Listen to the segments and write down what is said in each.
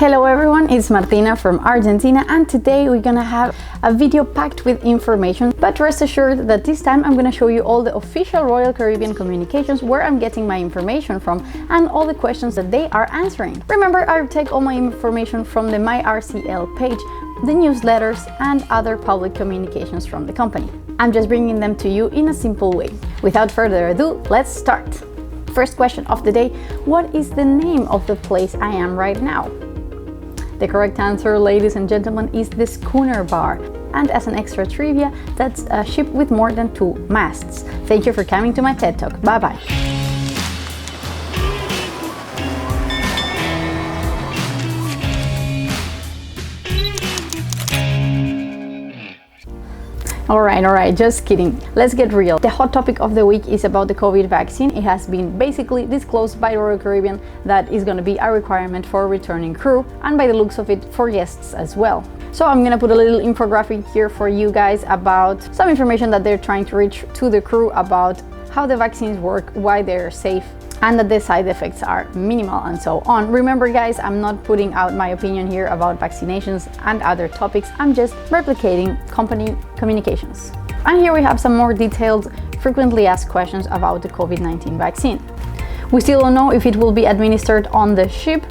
Hello everyone, it's Martina from Argentina, and today we're gonna have a video packed with information, but rest assured that this time I'm gonna show you all the official Royal Caribbean communications, where I'm getting my information from, and all the questions that they are answering. Remember, I take all my information from the My RCL page, the newsletters, and other public communications from the company. I'm just bringing them to you in a simple way. Without further ado, let's start. First question of the day: what is the name of the place I am right now? The correct answer, ladies and gentlemen, is the Schooner Bar. And as an extra trivia, that's a ship with more than 2 masts. Thank you for coming to my TED Talk. Bye bye. All right, just kidding. Let's get real. The hot topic of the week is about the COVID vaccine. It has been basically disclosed by Royal Caribbean that is going to be a requirement for returning crew, and by the looks of it, for guests as well. So I'm going to put a little infographic here for you guys about some information that they're trying to reach to the crew about how the vaccines work, why they're safe, and that the side effects are minimal, and so on. Remember guys, I'm not putting out my opinion here about vaccinations and other topics. I'm just replicating company communications. And here we have some more detailed, frequently asked questions about the COVID-19 vaccine. We still don't know if it will be administered on the ship,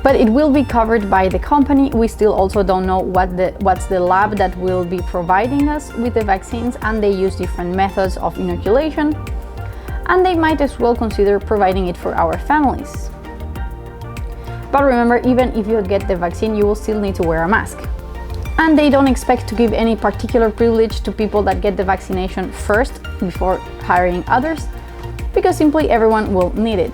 but it will be covered by the company. We still also don't know what's the lab that will be providing us with the vaccines, and they use different methods of inoculation, and they might as well consider providing it for our families. But remember, even if you get the vaccine, you will still need to wear a mask. And they don't expect to give any particular privilege to people that get the vaccination first before hiring others, because simply everyone will need it.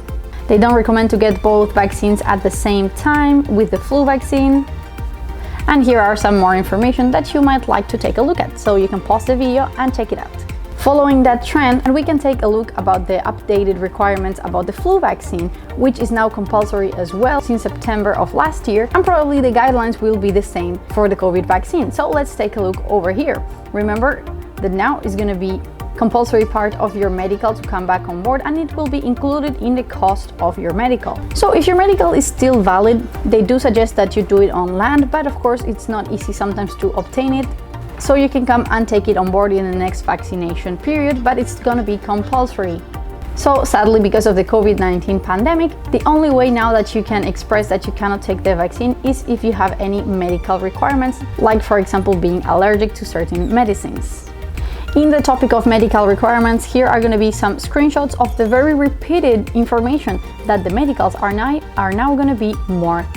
They don't recommend to get both vaccines at the same time with the flu vaccine. And here are some more information that you might like to take a look at, so you can pause the video and check it out. Following that trend, and we can take a look about the updated requirements about the flu vaccine, which is now compulsory as well since September of last year, and probably the guidelines will be the same for the COVID vaccine. So let's take a look over here. Remember that now is going to be compulsory part of your medical to come back on board, and it will be included in the cost of your medical. So if your medical is still valid, they do suggest that you do it on land, but of course it's not easy sometimes to obtain it. So you can come and take it on board in the next vaccination period, but it's gonna be compulsory. So sadly, because of the COVID-19 pandemic, the only way now that you can express that you cannot take the vaccine is if you have any medical requirements, like for example being allergic to certain medicines. In the topic of medical requirements, here are going to be some screenshots of the very repeated information that the medicals are now going to be more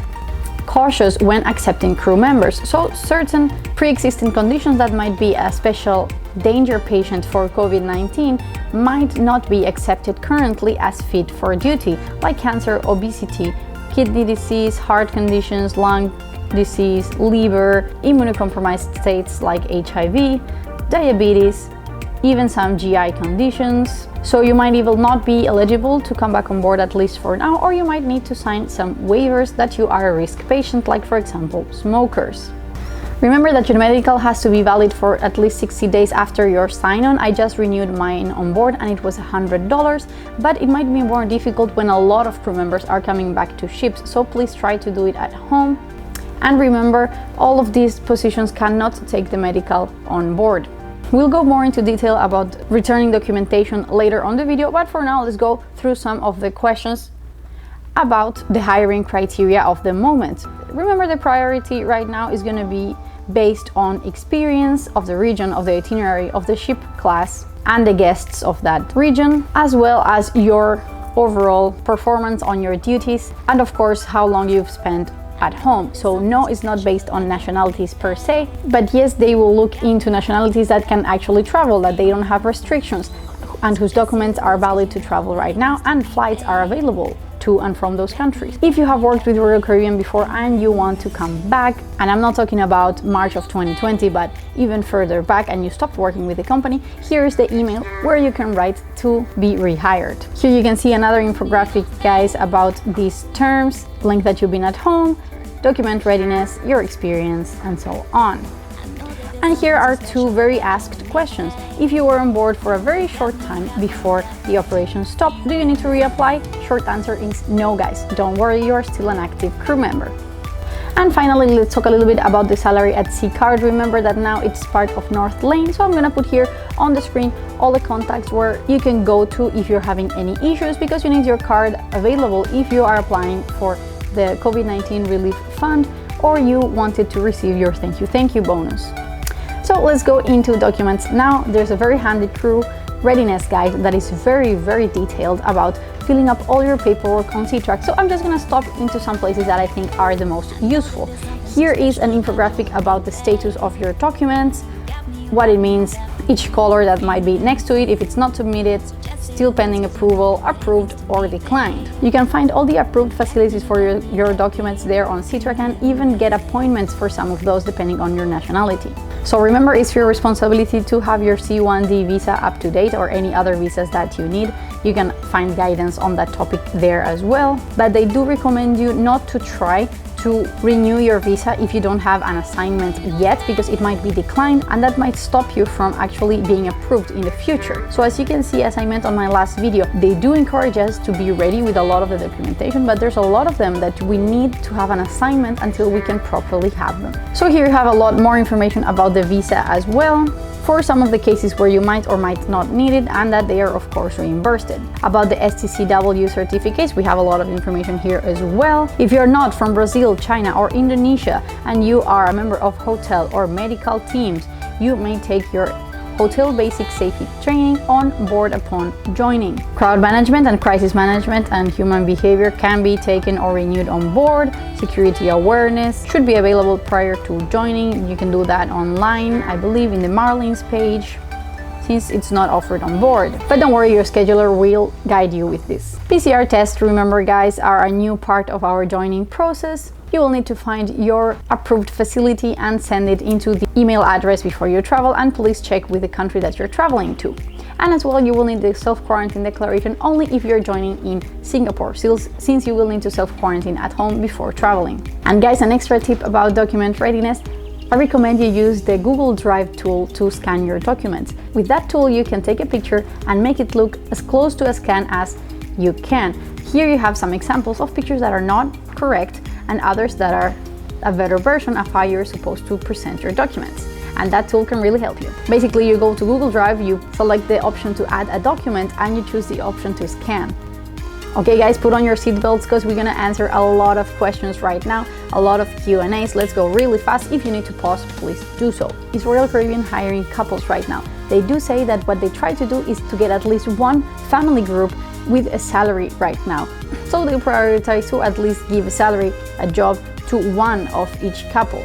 cautious when accepting crew members. So certain pre-existing conditions that might be a special danger patient for COVID-19 might not be accepted currently as fit for duty, like cancer, obesity, kidney disease, heart conditions, lung disease, liver, immunocompromised states like HIV, diabetes, even some GI conditions. So you might even not be eligible to come back on board, at least for now, or you might need to sign some waivers that you are a risk patient, like for example smokers. Remember that your medical has to be valid for at least 60 days after your sign-on. I just renewed mine on board and it was $100, but it might be more difficult when a lot of crew members are coming back to ships, so please try to do it at home. And remember, all of these positions cannot take the medical on board. We'll go more into detail about returning documentation later on the video, but for now let's go through some of the questions about the hiring criteria of the moment. Remember, the priority right now is going to be based on experience of the region, of the itinerary, of the ship class, and the guests of that region, as well as your overall performance on your duties, and of course how long you've spent at home. So no, it's not based on nationalities per se, but yes, they will look into nationalities that can actually travel, that they don't have restrictions, and whose documents are valid to travel right now, and flights are available to and from those countries. If you have worked with Royal Caribbean before and you want to come back, and I'm not talking about March of 2020, but even further back, and you stopped working with the company, here is the email where you can write to be rehired. Here you can see another infographic, guys, about these terms: length that you've been at home, document readiness, your experience, and so on. And here are two very asked questions. If you were on board for a very short time before the operation stopped, do you need to reapply? Short answer is no, guys. Don't worry, you are still an active crew member. And finally, let's talk a little bit about the salary at sea card. Remember that now it's part of North Lane, so I'm gonna put here on the screen all the contacts where you can go to if you're having any issues, because you need your card available if you are applying for the COVID-19 relief fund or you wanted to receive your thank you bonus. So let's go into documents now. There's a very handy crew readiness guide that is very detailed about filling up all your paperwork on C-Track. So I'm just gonna stop into some places that I think are the most useful. Here is an infographic about the status of your documents, what it means, each color that might be next to it, if it's not submitted, still pending approval, approved or declined. You can find all the approved facilities for your documents there on C-Track and even get appointments for some of those depending on your nationality. So remember, it's your responsibility to have your C1D visa up to date or any other visas that you need. You can find guidance on that topic there as well. But they do recommend you not to try to renew your visa if you don't have an assignment yet, because it might be declined and that might stop you from actually being approved in the future. So as you can see, as I meant on my last video, they do encourage us to be ready with a lot of the documentation, but there's a lot of them that we need to have an assignment until we can properly have them. So here you have a lot more information about the visa as well, for some of the cases where you might or might not need it, and that they are of course reimbursed. About the STCW certificates, we have a lot of information here as well. If you're not from Brazil, China or Indonesia and you are a member of hotel or medical teams, you may take your hotel basic safety training on board upon joining. Crowd management and crisis management and human behavior can be taken or renewed on board. Security awareness should be available prior to joining. You can do that online, I believe, in the Marlins page, since it's not offered on board. But don't worry, your scheduler will guide you with this. PCR tests, remember guys, are a new part of our joining process. You will need to find your approved facility and send it into the email address before you travel, and please check with the country that you're traveling to. And as well, you will need the self-quarantine declaration only if you're joining in Singapore, since you will need to self-quarantine at home before traveling. And guys, an extra tip about document readiness, I recommend you use the Google Drive tool to scan your documents. With that tool, you can take a picture and make it look as close to a scan as you can. Here you have some examples of pictures that are not correct and others that are a better version of how you're supposed to present your documents. And that tool can really help you. Basically, you go to Google Drive, you select the option to add a document, and you choose the option to scan. Okay guys, put on your seatbelts because we're gonna answer a lot of questions right now, a lot of Q&As. Let's go really fast. If you need to pause, please do so. Is Royal Caribbean hiring couples right now? They do say that what they try to do is to get at least one family group with a salary right now. So they prioritize to at least give a salary, a job to one of each couple,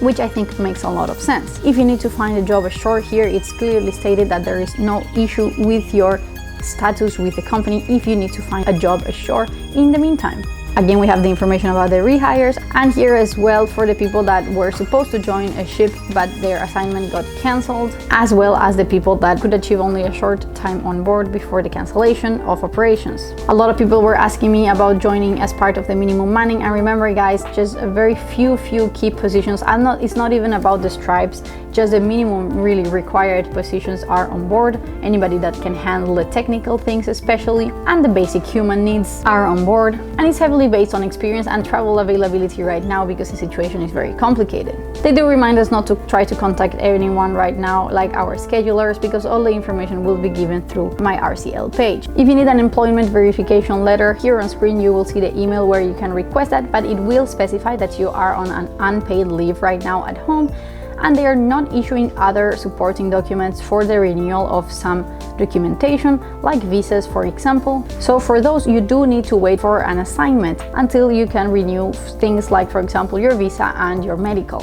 which I think makes a lot of sense. If you need to find a job ashore, here it's clearly stated that there is no issue with your status with the company if you need to find a job ashore in the meantime. Again, we have the information about the rehires, and here as well for the people that were supposed to join a ship but their assignment got cancelled, as well as the people that could achieve only a short time on board before the cancellation of operations. A lot of people were asking me about joining as part of the minimum manning, and remember guys, just a very few key positions. It's not even about the stripes, just the minimum really required positions are on board. Anybody that can handle the technical things especially, and the basic human needs are on board, and it's heavily based on experience and travel availability right now because the situation is very complicated. They do remind us not to try to contact anyone right now, like our schedulers, because all the information will be given through my RCL page. If you need an employment verification letter, here on screen you will see the email where you can request that, but it will specify that you are on an unpaid leave right now at home, and they are not issuing other supporting documents for the renewal of some documentation, like visas for example. So for those, you do need to wait for an assignment until you can renew things like, for example, your visa and your medical.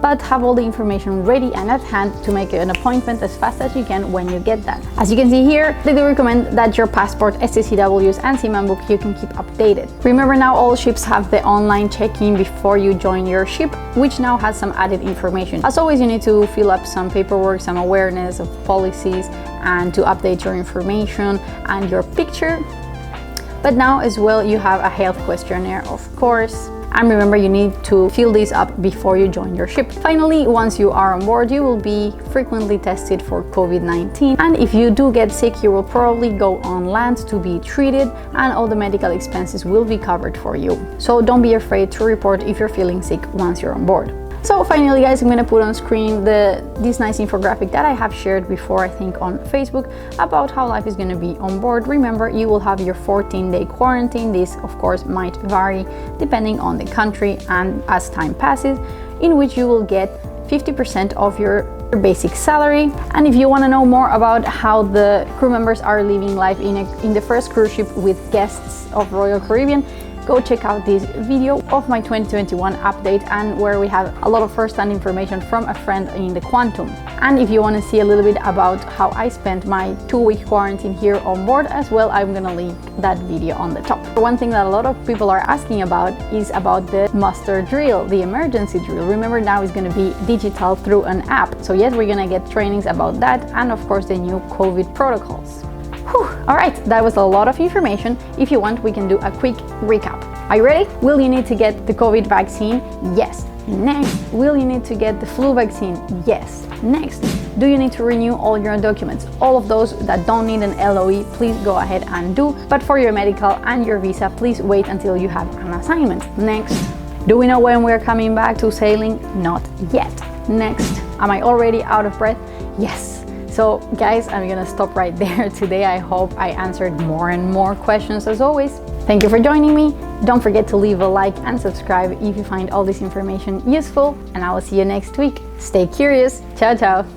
But have all the information ready and at hand to make an appointment as fast as you can when you get that. As you can see here, they do recommend that your passport, STCWs and Seaman book you can keep updated. Remember, now all ships have the online check-in before you join your ship, which now has some added information. As always, you need to fill up some paperwork, some awareness of policies, and to update your information and your picture. But now as well, you have a health questionnaire, of course. And remember, you need to fill these up before you join your ship. Finally, once you are on board, you will be frequently tested for COVID-19. And if you do get sick, you will probably go on land to be treated, and all the medical expenses will be covered for you. So don't be afraid to report if you're feeling sick once you're on board. So finally, guys, I'm going to put on screen this nice infographic that I have shared before, I think on Facebook, about how life is going to be on board. Remember, you will have your 14-day quarantine. This, of course, might vary depending on the country and as time passes, in which you will get 50% of your basic salary. And if you want to know more about how the crew members are living life in the first cruise ship with guests of Royal Caribbean, go check out this video of my 2021 update, and where we have a lot of first-hand information from a friend in the Quantum. And if you want to see a little bit about how I spent my 2-week quarantine here on board as well, I'm gonna link that video on the top. One thing that a lot of people are asking about is about the muster drill, the emergency drill. Remember, now it's gonna be digital through an app. So yes, we're gonna get trainings about that, and of course the new COVID protocols. All right, that was a lot of information. If you want, we can do a quick recap. Are you ready? Will you need to get the COVID vaccine? Yes. Next, will you need to get the flu vaccine? Yes. Next, do you need to renew all your documents? All of those that don't need an LOE, please go ahead and do. But for your medical and your visa, please wait until you have an assignment. Next, do we know when we're coming back to sailing? Not yet. Next, am I already out of breath? Yes. So guys, I'm gonna stop right there today. I hope I answered more and more questions as always. Thank you for joining me. Don't forget to leave a like and subscribe if you find all this information useful, and I will see you next week. Stay curious. Ciao, ciao.